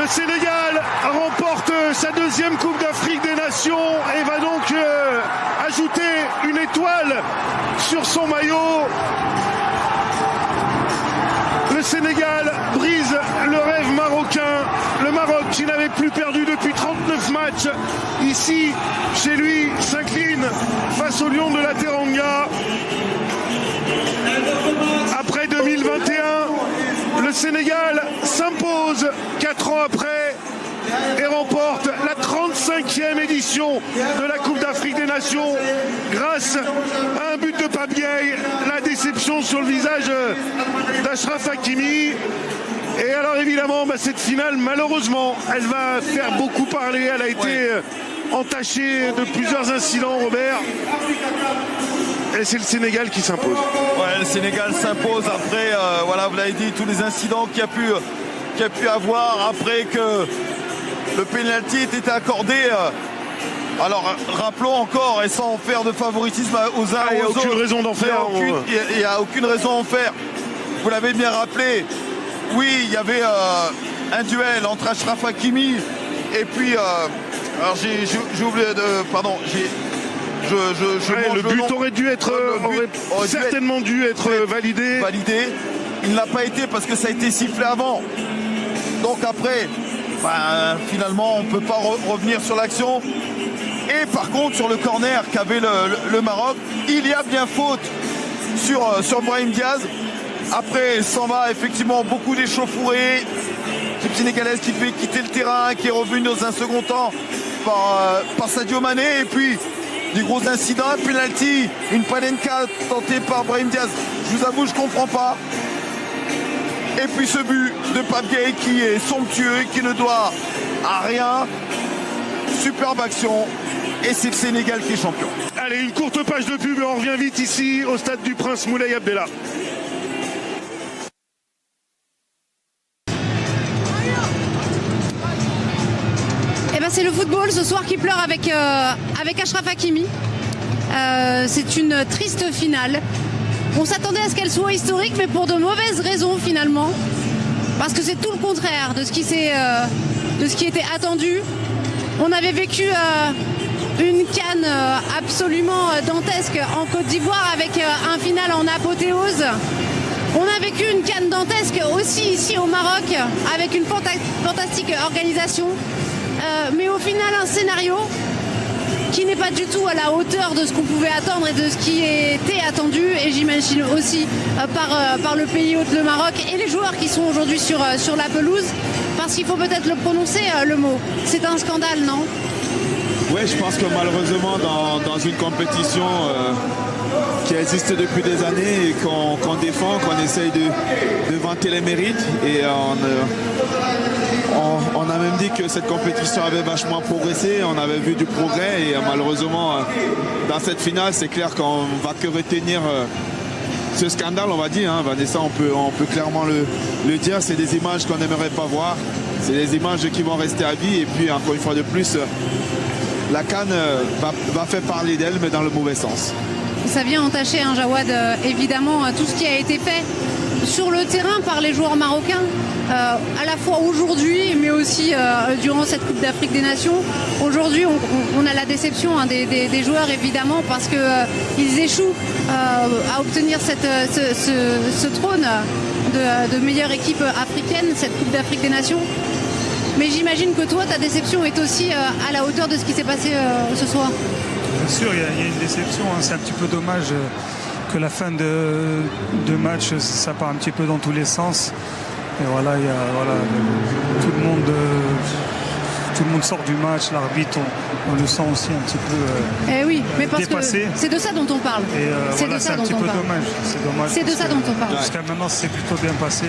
Le Sénégal remporte sa deuxième Coupe d'Afrique des Nations et va donc ajouter une étoile sur son maillot. Le Sénégal brise le rêve marocain. Le Maroc, qui n'avait plus perdu depuis 39 matchs, ici, chez lui, s'incline face au Lion de la Teranga. Après 2021, le Sénégal s'impose 4 ans après et remporte la 35e édition de la Coupe d'Afrique des Nations grâce à un but de Pape Gueye. La déception sur le visage d'Achraf Hakimi. Et alors évidemment, cette finale, malheureusement, elle va faire beaucoup parler. Elle a été entachée de plusieurs incidents, Robert. Et c'est le Sénégal qui s'impose. Ouais, le Sénégal s'impose après, voilà, vous l'avez dit, tous les incidents qu'il y a pu avoir après que le pénalty était accordé. Alors rappelons encore, et sans faire de favoritisme aux uns aux autres. Il n'y a aucune raison d'en faire. Il n'y a aucune raison d'en faire. Vous l'avez bien rappelé. Oui, il y avait un duel entre Achraf Hakimi et puis alors j'ai oublié de pardon, le but aurait dû être certainement dû être validé. Il n'a pas été parce que ça a été sifflé avant. Donc après finalement on ne peut pas revenir sur l'action. Et par contre sur le corner qu'avait le Maroc, il y a bien faute sur Brahim Diaz. Après, s'en va effectivement beaucoup d'échauffourées. C'est Sénégalaise qui fait quitter le terrain, qui est revenu dans un second temps par Sadio Mané. Et puis, des gros incidents, un penalty, une panenka tentée par Brahim Diaz. Je vous avoue, je ne comprends pas. Et puis ce but de Pape Gueye qui est somptueux, qui ne doit à rien. Superbe action. Et c'est le Sénégal qui est champion. Allez, une courte page de pub et on revient vite ici au stade du Prince Moulay Abdellah. C'est le football ce soir qui pleure avec Achraf Hakimi. C'est une triste finale. On s'attendait à ce qu'elle soit historique, mais pour de mauvaises raisons finalement. Parce que c'est tout le contraire de ce qui était attendu. On avait vécu une CAN absolument dantesque en Côte d'Ivoire avec un final en apothéose. On a vécu une CAN dantesque aussi ici au Maroc avec une fantastique organisation. Mais au final, un scénario qui n'est pas du tout à la hauteur de ce qu'on pouvait attendre et de ce qui était attendu, et j'imagine aussi par le pays hôte, le Maroc, et les joueurs qui sont aujourd'hui sur la pelouse, parce qu'il faut peut-être le prononcer, le mot. C'est un scandale, non ? Oui, je pense que malheureusement, dans une compétition qui existe depuis des années et qu'on défend, qu'on essaye de vanter les mérites, et on a même dit que cette compétition avait vachement progressé, on avait vu du progrès, et malheureusement dans cette finale c'est clair qu'on va que retenir ce scandale, on va dire, hein. Vanessa, on peut clairement le dire, c'est des images qu'on n'aimerait pas voir, c'est des images qui vont rester à vie, et puis encore une fois de plus la CAN va faire parler d'elle, mais dans le mauvais sens. Ça vient entacher, hein, Jawad, évidemment tout ce qui a été fait sur le terrain par les joueurs marocains, à la fois aujourd'hui mais aussi durant cette Coupe d'Afrique des Nations. Aujourd'hui on a la déception, hein, des joueurs évidemment, parce qu'ils échouent à obtenir ce trône de meilleure équipe africaine, cette Coupe d'Afrique des Nations. Mais j'imagine que toi, ta déception est aussi à la hauteur de ce qui s'est passé ce soir. Bien sûr, il y a une déception, hein. C'est un petit peu dommage que la fin de match, ça part un petit peu dans tous les sens. Et voilà, tout le monde sort du match, l'arbitre, on le sent aussi un petit peu oui, mais parce dépassé. Que c'est de ça dont on parle. Et c'est un petit peu dommage. C'est de ça dont on parle. Jusqu'à maintenant, c'est plutôt bien passé.